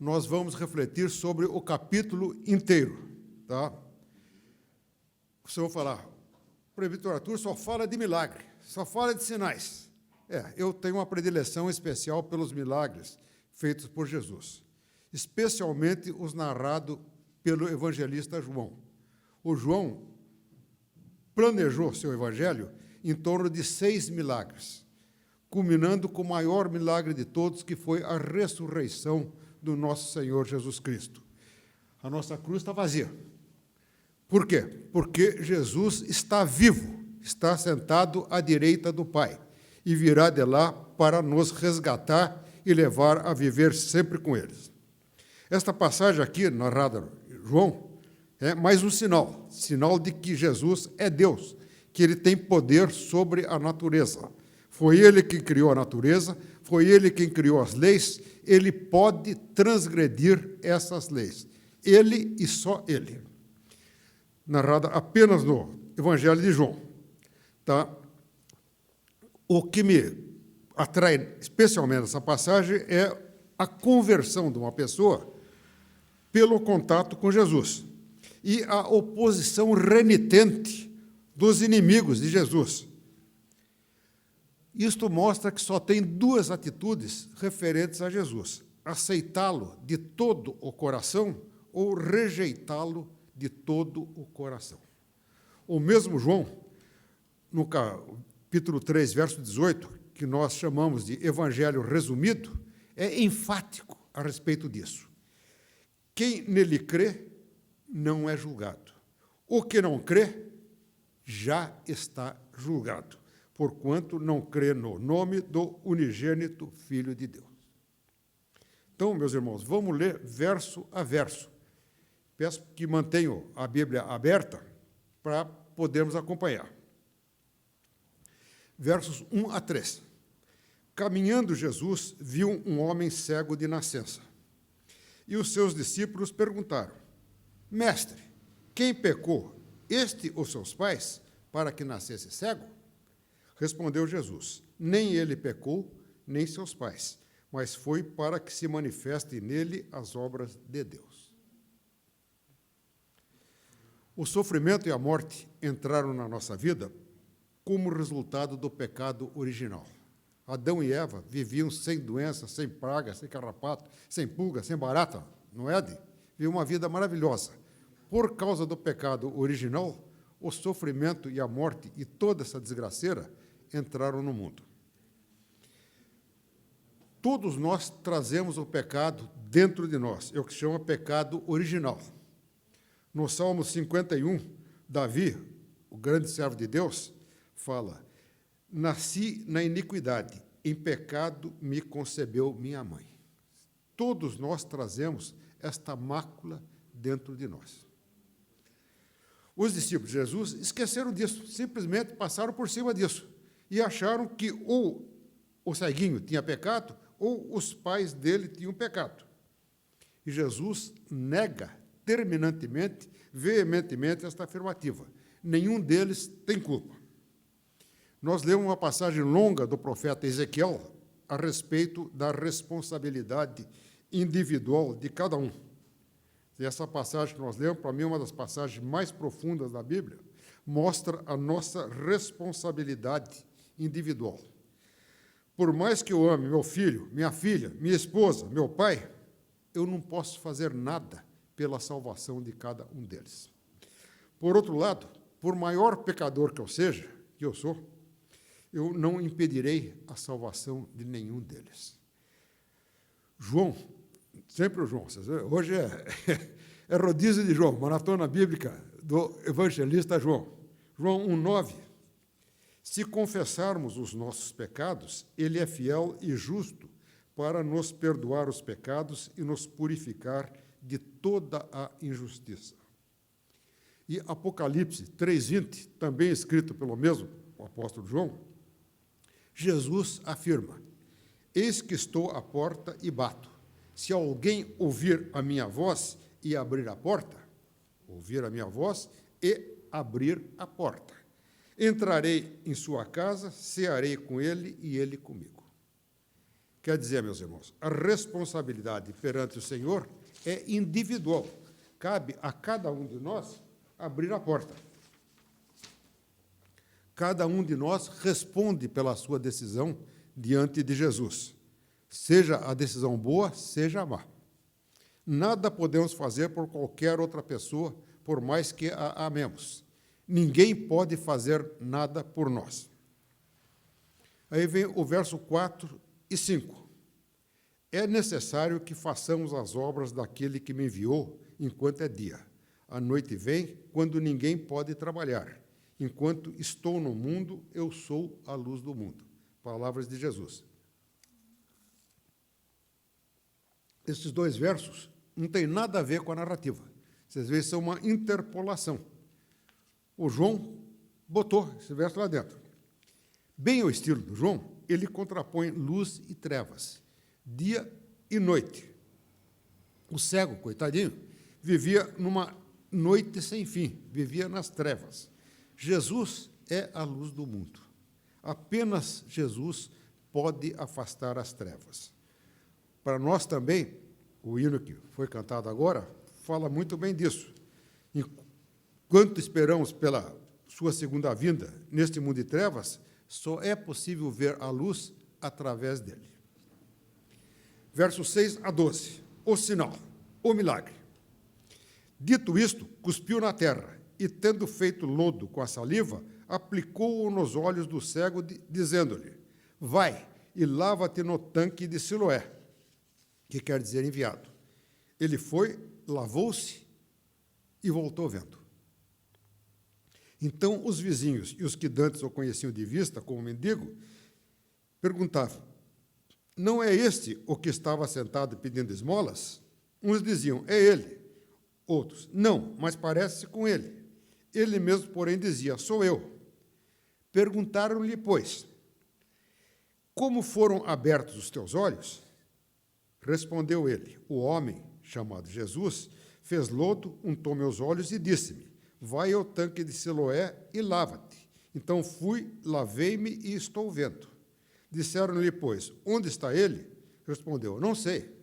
nós vamos refletir sobre o capítulo inteiro. Tá? O senhor vai falar, o presbítero Arthur só fala de milagre, só fala de sinais. Eu tenho uma predileção especial pelos milagres feitos por Jesus, especialmente os narrados pelo evangelista João. O João planejou seu evangelho em torno de 6 milagres, culminando com o maior milagre de todos, que foi a ressurreição do nosso Senhor Jesus Cristo. A nossa cruz está vazia. Por quê? Porque Jesus está vivo, está sentado à direita do Pai, e virá de lá para nos resgatar e levar a viver sempre com eles. Esta passagem aqui, narrada por João, é mais um sinal de que Jesus é Deus, que ele tem poder sobre a natureza. Foi ele quem criou a natureza, foi ele quem criou as leis, ele pode transgredir essas leis. Ele e só ele. Narrada apenas no Evangelho de João. Tá? O que me atrai especialmente nessa passagem é a conversão de uma pessoa pelo contato com Jesus e a oposição renitente dos inimigos de Jesus. Isto mostra que só tem 2 atitudes referentes a Jesus: aceitá-lo de todo o coração ou rejeitá-lo de todo o coração. O mesmo João, no capítulo 3, verso 18, que nós chamamos de Evangelho resumido, é enfático a respeito disso. Quem nele crê não é julgado. O que não crê já está julgado, porquanto não crê no nome do unigênito Filho de Deus. Então, meus irmãos, vamos ler verso a verso. Peço que mantenham a Bíblia aberta para podermos acompanhar. Versos 1 a 3. Caminhando Jesus, viu um homem cego de nascença. E os seus discípulos perguntaram: Mestre, quem pecou, este ou seus pais, para que nascesse cego? Respondeu Jesus: Nem ele pecou, nem seus pais, mas foi para que se manifestem nele as obras de Deus. O sofrimento e a morte entraram na nossa vida como resultado do pecado original. Adão e Eva viviam sem doença, sem praga, sem carrapato, sem pulga, sem barata, não é, Adi? Viviam uma vida maravilhosa. Por causa do pecado original, o sofrimento e a morte e toda essa desgraceira entraram no mundo. Todos nós trazemos o pecado dentro de nós, é o que se chama pecado original. No Salmo 51, Davi, o grande servo de Deus, fala: Nasci na iniquidade, em pecado me concebeu minha mãe. Todos nós trazemos esta mácula dentro de nós. Os discípulos de Jesus esqueceram disso, simplesmente passaram por cima disso e acharam que ou o ceguinho tinha pecado ou os pais dele tinham pecado. E Jesus nega terminantemente, veementemente, esta afirmativa. Nenhum deles tem culpa. Nós lemos uma passagem longa do profeta Ezequiel a respeito da responsabilidade individual de cada um. E essa passagem que nós lemos, para mim, é uma das passagens mais profundas da Bíblia, mostra a nossa responsabilidade individual. Por mais que eu ame meu filho, minha filha, minha esposa, meu pai, eu não posso fazer nada pela salvação de cada um deles. Por outro lado, por maior pecador que eu seja, que eu sou, eu não impedirei a salvação de nenhum deles. João, sempre o João, hoje é rodízio de João, maratona bíblica do evangelista João. João 1,9. Se confessarmos os nossos pecados, ele é fiel e justo para nos perdoar os pecados e nos purificar de toda a injustiça. E Apocalipse 3,20, também escrito pelo mesmo apóstolo João, Jesus afirma: Eis que estou à porta e bato. Se alguém ouvir a minha voz e abrir a porta, ouvir a minha voz e abrir a porta, entrarei em sua casa, cearei com ele e ele comigo. Quer dizer, meus irmãos, a responsabilidade perante o Senhor é individual. Cabe a cada um de nós abrir a porta. Cada um de nós responde pela sua decisão diante de Jesus. Seja a decisão boa, seja a má. Nada podemos fazer por qualquer outra pessoa, por mais que a amemos. Ninguém pode fazer nada por nós. Aí vem o verso 4 e 5. É necessário que façamos as obras daquele que me enviou enquanto é dia. A noite vem, quando ninguém pode trabalhar. Enquanto estou no mundo, eu sou a luz do mundo. Palavras de Jesus. Esses dois versos não têm nada a ver com a narrativa. Vocês veem, são uma interpolação. O João botou esse verso lá dentro. Bem ao estilo do João, ele contrapõe luz e trevas, dia e noite. O cego, coitadinho, vivia numa noite sem fim, vivia nas trevas. Jesus é a luz do mundo. Apenas Jesus pode afastar as trevas. Para nós também, o hino que foi cantado agora fala muito bem disso. Enquanto esperamos pela sua segunda vinda neste mundo de trevas, só é possível ver a luz através dele. Versos 6 a 12. O sinal, o milagre. Dito isto, cuspiu na terra e, tendo feito lodo com a saliva, aplicou-o nos olhos do cego, dizendo-lhe: vai e lava-te no tanque de Siloé, que quer dizer enviado. Ele foi, lavou-se e voltou vendo. Então os vizinhos e os que dantes o conheciam de vista como mendigo perguntavam: não é este o que estava sentado pedindo esmolas? Uns diziam: é ele. Outros: não, mas parece com ele. Ele mesmo, porém, dizia: sou eu. Perguntaram-lhe, pois: como foram abertos os teus olhos? Respondeu ele: o homem, chamado Jesus, fez lodo, untou meus olhos e disse-me: vai ao tanque de Siloé e lava-te. Então fui, lavei-me e estou vendo. Disseram-lhe, pois: onde está ele? Respondeu: não sei.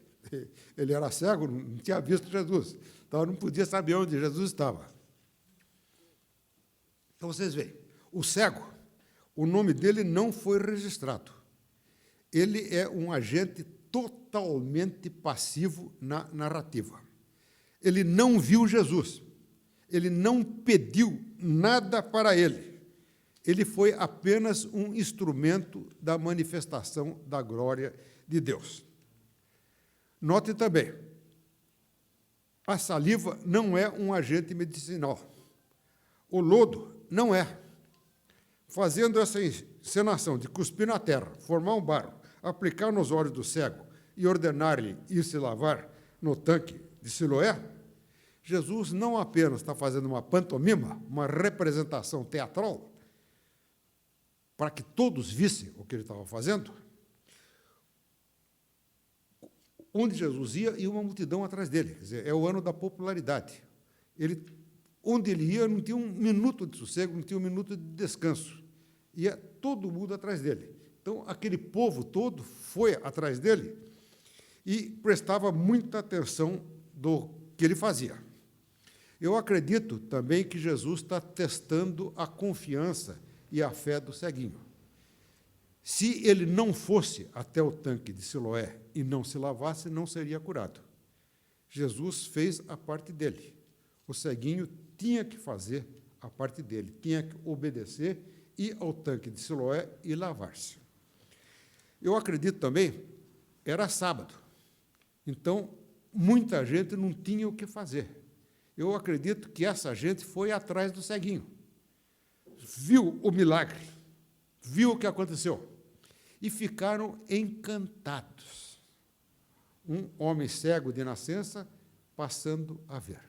Ele era cego, não tinha visto Jesus, então não podia saber onde Jesus estava. Então vocês veem, o cego, o nome dele não foi registrado. Ele é um agente totalmente passivo na narrativa. Ele não viu Jesus. Ele não pediu nada para ele. Ele foi apenas um instrumento da manifestação da glória de Deus. Note também, a saliva não é um agente medicinal. O lodo não é. Fazendo essa encenação de cuspir na terra, formar um barro, aplicar nos olhos do cego e ordenar-lhe ir se lavar no tanque de Siloé, Jesus não apenas está fazendo uma pantomima, uma representação teatral, para que todos vissem o que ele estava fazendo. Onde Jesus ia uma multidão atrás dele. Quer dizer, é o ano da popularidade. Onde ele ia, não tinha um minuto de sossego, não tinha um minuto de descanso. Ia todo mundo atrás dele. Então, aquele povo todo foi atrás dele e prestava muita atenção do que ele fazia. Eu acredito também que Jesus está testando a confiança e a fé do ceguinho. Se ele não fosse até o tanque de Siloé e não se lavasse, não seria curado. Jesus fez a parte dele. O ceguinho tinha que fazer a parte dele, tinha que obedecer, ir ao tanque de Siloé e lavar-se. Eu acredito também, era sábado, então muita gente não tinha o que fazer. Eu acredito que essa gente foi atrás do ceguinho, viu o milagre, viu o que aconteceu, e ficaram encantados. Um homem cego de nascença passando a ver.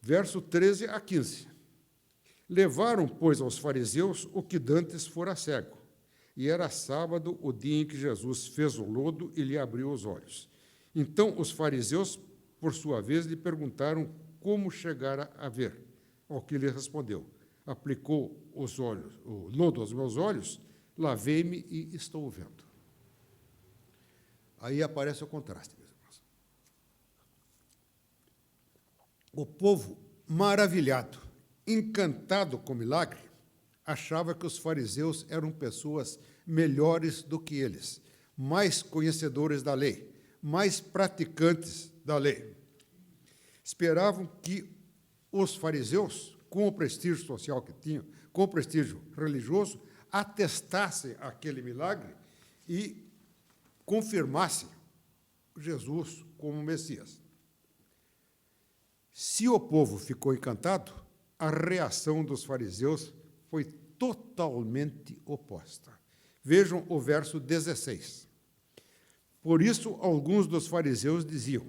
Verso 13 a 15. Levaram, pois, aos fariseus o que dantes fora cego, e era sábado o dia em que Jesus fez o lodo e lhe abriu os olhos. Então os fariseus, por sua vez, lhe perguntaram como chegara a ver, ao que ele respondeu: aplicou o lodo aos meus olhos, lavei-me e estou vendo. Aí aparece o contraste, meus irmãos. O povo, maravilhado, encantado com o milagre, achava que os fariseus eram pessoas melhores do que eles, mais conhecedores da lei, mais praticantes da lei. Esperavam que os fariseus, com o prestígio social que tinham, com o prestígio religioso, atestassem aquele milagre e confirmassem Jesus como Messias. Se o povo ficou encantado, a reação dos fariseus foi totalmente oposta. Vejam o verso 16. Por isso, alguns dos fariseus diziam: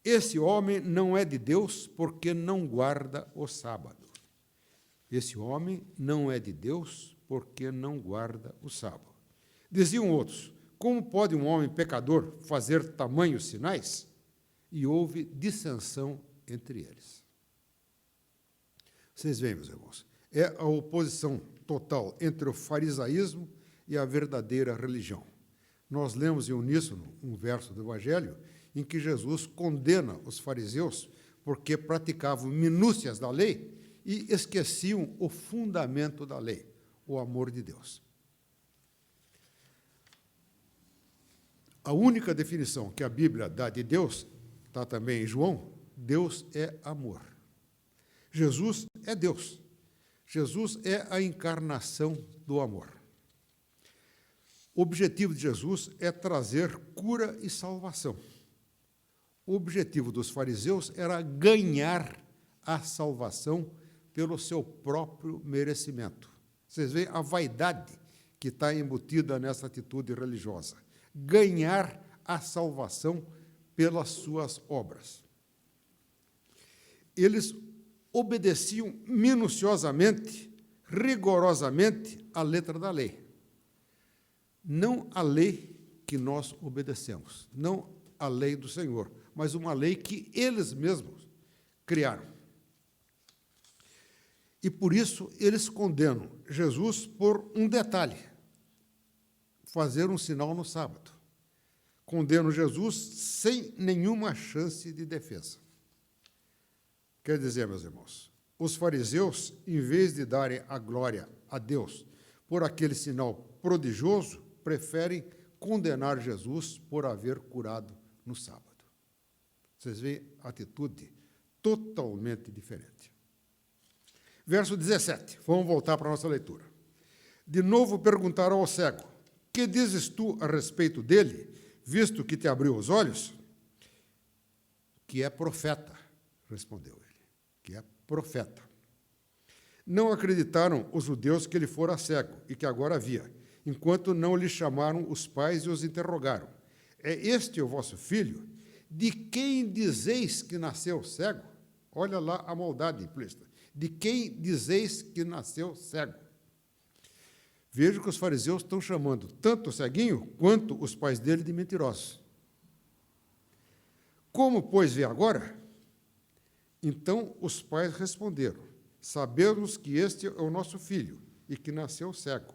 esse homem não é de Deus porque não guarda o sábado. Esse homem não é de Deus porque não guarda o sábado. Diziam outros: como pode um homem pecador fazer tamanhos sinais? E houve dissensão entre eles. Vocês veem, meus irmãos, é a oposição total entre o farisaísmo e a verdadeira religião. Nós lemos em uníssono um verso do Evangelho em que Jesus condena os fariseus porque praticavam minúcias da lei e esqueciam o fundamento da lei, o amor de Deus. A única definição que a Bíblia dá de Deus, está também em João: Deus é amor. Jesus é Deus. Jesus é a encarnação do amor. O objetivo de Jesus é trazer cura e salvação. O objetivo dos fariseus era ganhar a salvação pelo seu próprio merecimento. Vocês veem a vaidade que está embutida nessa atitude religiosa. Ganhar a salvação pelas suas obras. Eles obedeciam minuciosamente, rigorosamente a letra da lei. Não a lei que nós obedecemos, não a lei do Senhor, mas uma lei que eles mesmos criaram. E por isso eles condenam Jesus por um detalhe: fazer um sinal no sábado. Condenam Jesus sem nenhuma chance de defesa. Quer dizer, meus irmãos, os fariseus, em vez de darem a glória a Deus por aquele sinal prodigioso, preferem condenar Jesus por haver curado no sábado. Vocês veem a atitude totalmente diferente. Verso 17, vamos voltar para a nossa leitura. De novo perguntaram ao cego: que dizes tu a respeito dele, visto que te abriu os olhos? Que é profeta, respondeu ele, que é profeta. Não acreditaram os judeus que ele fora cego e que agora via, enquanto não lhe chamaram os pais e os interrogaram: é este o vosso filho? De quem dizeis que nasceu cego? Olha lá a maldade implícita. De quem dizeis que nasceu cego? Veja que os fariseus estão chamando tanto o ceguinho quanto os pais dele de mentirosos. Como, pois, vê agora? Então os pais responderam: sabemos que este é o nosso filho e que nasceu cego,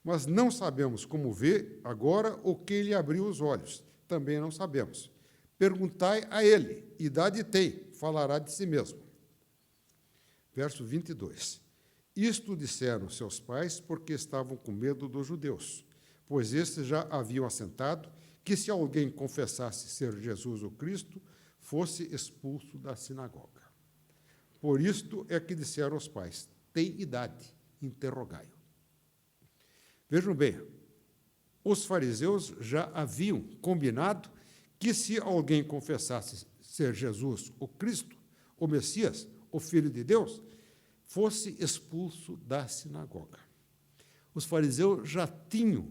mas não sabemos como vê agora ou quem lhe abriu os olhos. Também não sabemos. Perguntai a ele, idade tem, falará de si mesmo. Verso 22. Isto disseram seus pais porque estavam com medo dos judeus, pois estes já haviam assentado que se alguém confessasse ser Jesus o Cristo, fosse expulso da sinagoga. Por isto é que disseram os pais: tem idade, interrogai-o. Vejam bem, os fariseus já haviam combinado que se alguém confessasse ser Jesus o Cristo, o Messias, o Filho de Deus, fosse expulso da sinagoga. Os fariseus já tinham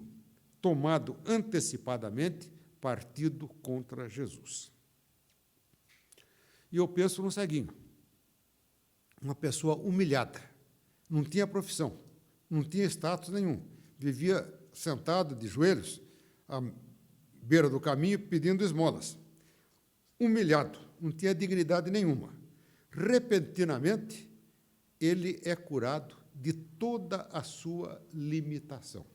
tomado antecipadamente partido contra Jesus. E eu penso no ceguinho, uma pessoa humilhada, não tinha profissão, não tinha status nenhum, vivia sentado de joelhos à beira do caminho pedindo esmolas. Humilhado, não tinha dignidade nenhuma. Repentinamente, ele é curado de toda a sua limitação.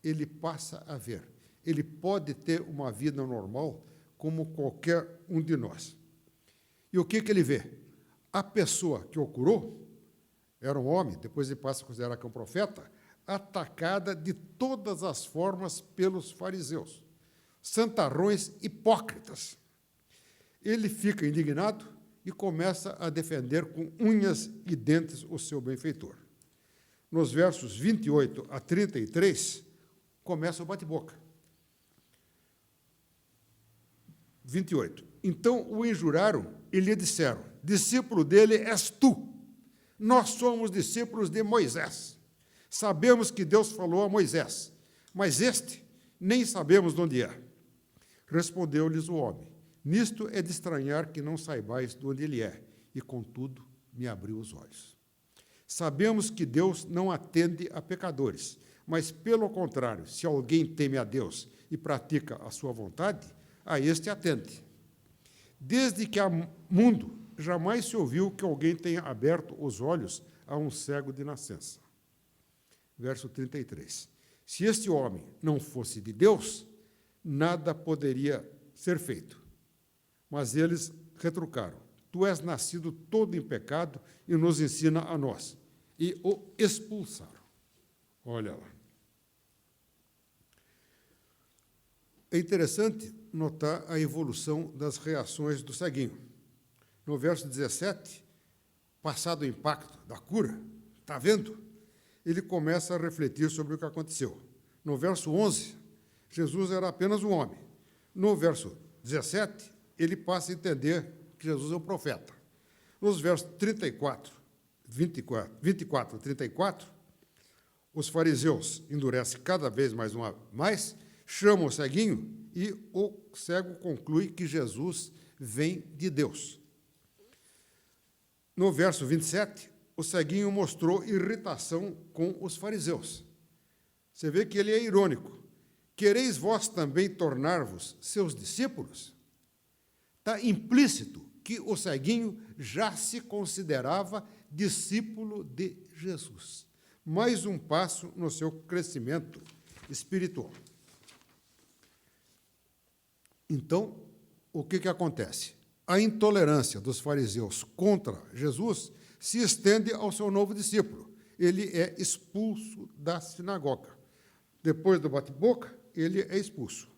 Ele passa a ver. ele pode ter uma vida normal como qualquer um de nós. E o que ele vê? A pessoa que o curou era um homem, depois ele passa a considerar que é um profeta, atacada de todas as formas pelos fariseus, santarrões hipócritas. Ele fica indignado e começa a defender com unhas e dentes o seu benfeitor. Nos versos 28 a 33, começa o bate-boca. 28. Então o injuraram e lhe disseram: discípulo dele és tu. Nós somos discípulos de Moisés. Sabemos que Deus falou a Moisés, mas este nem sabemos de onde é. Respondeu-lhes o homem: nisto é de estranhar que não saibais de onde ele é, e contudo me abriu os olhos. Sabemos que Deus não atende a pecadores, mas, pelo contrário, se alguém teme a Deus e pratica a sua vontade, a este atende. Desde que há mundo, jamais se ouviu que alguém tenha aberto os olhos a um cego de nascença. Verso 33. Se este homem não fosse de Deus, nada poderia ser feito. Mas eles retrucaram: tu és nascido todo em pecado e nos ensina a nós. E o expulsaram. Olha lá. É interessante notar a evolução das reações do ceguinho. No verso 17, passado o impacto da cura, está vendo? Ele começa a refletir sobre o que aconteceu. No verso 11, Jesus era apenas um homem. No verso 17, ele passa a entender que Jesus é um profeta. Nos versos 24 a 34, os fariseus endurecem cada vez mais, chamam o ceguinho e o cego conclui que Jesus vem de Deus. No verso 27, o ceguinho mostrou irritação com os fariseus. Você vê que ele é irônico. Quereis vós também tornar-vos seus discípulos? Está implícito que o ceguinho já se considerava discípulo de Jesus. Mais um passo no seu crescimento espiritual. Então, o que acontece? A intolerância dos fariseus contra Jesus se estende ao seu novo discípulo. Ele é expulso da sinagoga. Depois do bate-boca, ele é expulso.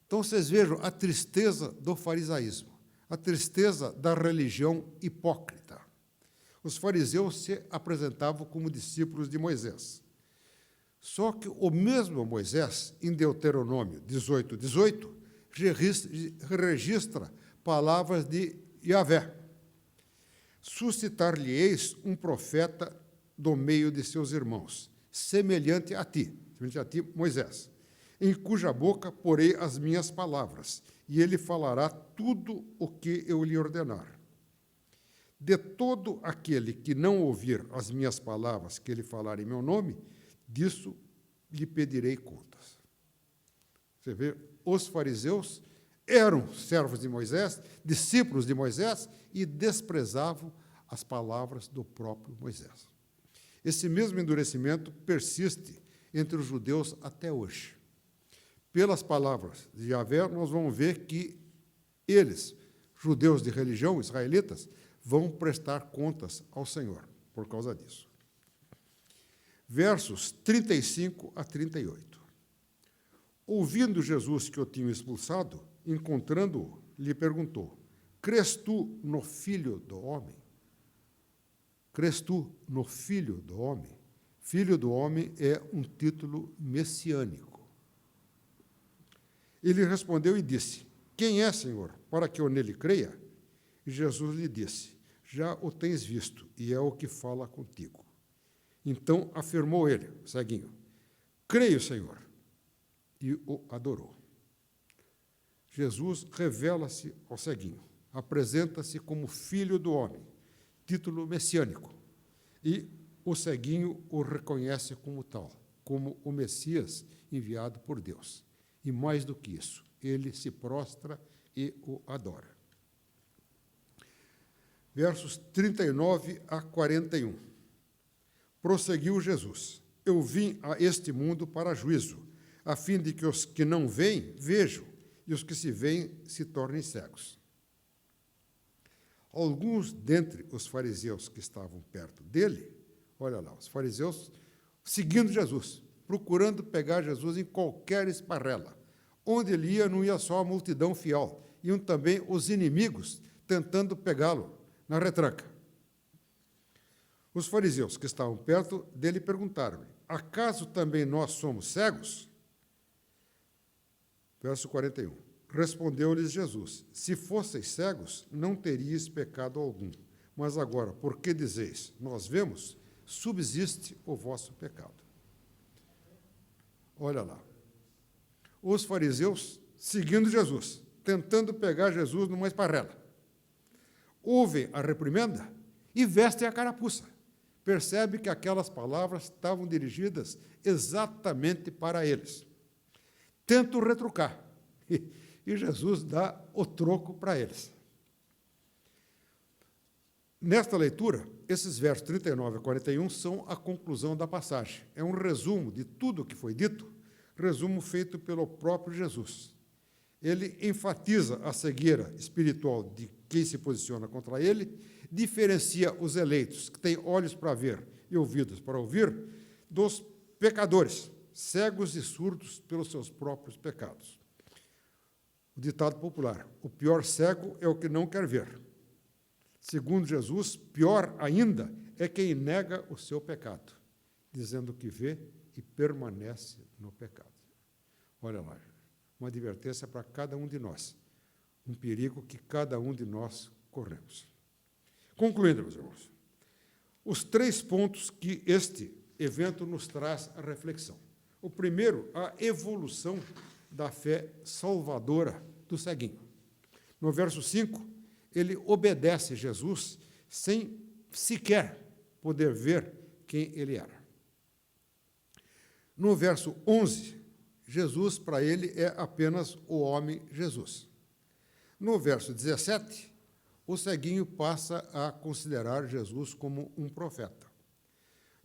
Então, vocês vejam a tristeza do farisaísmo, a tristeza da religião hipócrita. Os fariseus se apresentavam como discípulos de Moisés. Só que o mesmo Moisés, em Deuteronômio 18, registra palavras de Yahvé. Suscitar-lhe-eis um profeta do meio de seus irmãos, semelhante a ti, Moisés, em cuja boca porei as minhas palavras, e ele falará tudo o que eu lhe ordenar. De todo aquele que não ouvir as minhas palavras que ele falar em meu nome, disso lhe pedirei contas. Você vê, os fariseus eram servos de Moisés, discípulos de Moisés, e desprezavam as palavras do próprio Moisés. Esse mesmo endurecimento persiste entre os judeus até hoje. Pelas palavras de Yahvé, nós vamos ver que eles, judeus de religião, israelitas, vão prestar contas ao Senhor por causa disso. Versos 35 a 38. Ouvindo Jesus que o tinham expulsado, encontrando-o, lhe perguntou: crês tu no Filho do Homem? Crês tu no Filho do Homem? Filho do Homem é um título messiânico. Ele respondeu e disse: quem é, Senhor, para que eu nele creia? E Jesus lhe disse: já o tens visto, e é o que fala contigo. Então afirmou ele, ceguinho: creio, Senhor, e o adorou. Jesus revela-se ao ceguinho, apresenta-se como Filho do Homem, título messiânico, e o ceguinho o reconhece como tal, como o Messias enviado por Deus. E mais do que isso, ele se prostra e o adora. Versos 39 a 41. Prosseguiu Jesus: eu vim a este mundo para juízo, a fim de que os que não veem, vejam, e os que se veem se tornem cegos. Alguns dentre os fariseus que estavam perto dele, olha lá, os fariseus seguindo Jesus, procurando pegar Jesus em qualquer esparrela. Onde ele ia, não ia só a multidão fiel, iam também os inimigos tentando pegá-lo na retranca. Os fariseus que estavam perto dele perguntaram-lhe: acaso também nós somos cegos? Verso 41. Respondeu-lhes Jesus: se fosseis cegos, não teríeis pecado algum. Mas agora, por que dizeis, nós vemos, subsiste o vosso pecado. Olha lá. Os fariseus seguindo Jesus, tentando pegar Jesus numa esparrela. Ouvem a reprimenda e vestem a carapuça. Percebe que aquelas palavras estavam dirigidas exatamente para eles. Tentam retrucar. E Jesus dá o troco para eles. Nesta leitura, esses versos 39 a 41 são a conclusão da passagem. É um resumo de tudo o que foi dito, resumo feito pelo próprio Jesus. Ele enfatiza a cegueira espiritual de quem se posiciona contra ele, diferencia os eleitos, que têm olhos para ver e ouvidos para ouvir, dos pecadores, cegos e surdos pelos seus próprios pecados. O ditado popular: o pior cego é o que não quer ver. Segundo Jesus, pior ainda é quem nega o seu pecado, dizendo que vê e permanece no pecado. Olha lá, uma advertência para cada um de nós, um perigo que cada um de nós corremos. Concluindo, meus irmãos, os 3 pontos que este evento nos traz à reflexão. O primeiro, a evolução da fé salvadora do ceguinho. No verso 5, ele obedece Jesus sem sequer poder ver quem ele era. No verso 11, Jesus, para ele, é apenas o homem Jesus. No verso 17, o ceguinho passa a considerar Jesus como um profeta.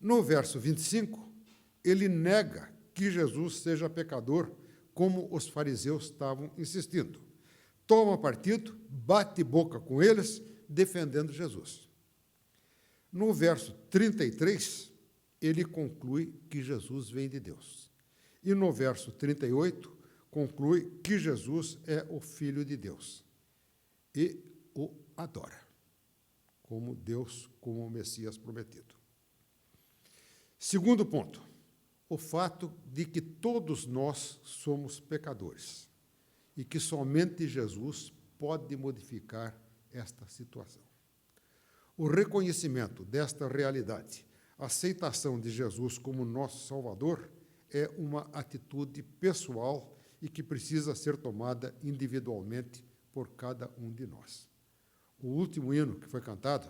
No verso 25, ele nega que Jesus seja pecador, como os fariseus estavam insistindo. Toma partido, bate boca com eles, defendendo Jesus. No verso 33, ele conclui que Jesus vem de Deus. E no verso 38, conclui que Jesus é o Filho de Deus. E o adora, como Deus, como o Messias prometido. Segundo ponto, o fato de que todos nós somos pecadores e que somente Jesus pode modificar esta situação. O reconhecimento desta realidade, a aceitação de Jesus como nosso Salvador, é uma atitude pessoal e que precisa ser tomada individualmente por cada um de nós. O último hino que foi cantado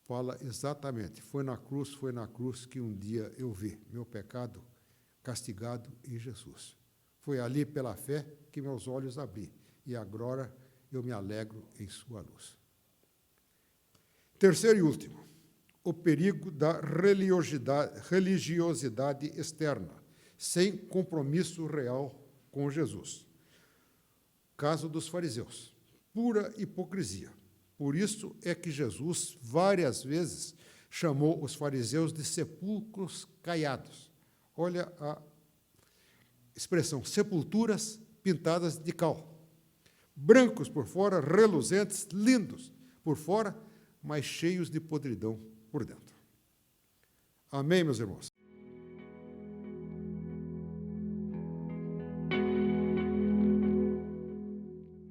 fala exatamente: foi na cruz que um dia eu vi meu pecado castigado em Jesus. Foi ali pela fé que meus olhos abri, e agora eu me alegro em sua luz. Terceiro e último, o perigo da religiosidade externa, sem compromisso real com Jesus. Caso dos fariseus, pura hipocrisia. Por isso é que Jesus, várias vezes, chamou os fariseus de sepulcros caiados. Olha a expressão: sepulturas pintadas de cal. Brancos por fora, reluzentes, lindos por fora, mas cheios de podridão por dentro. Amém, meus irmãos?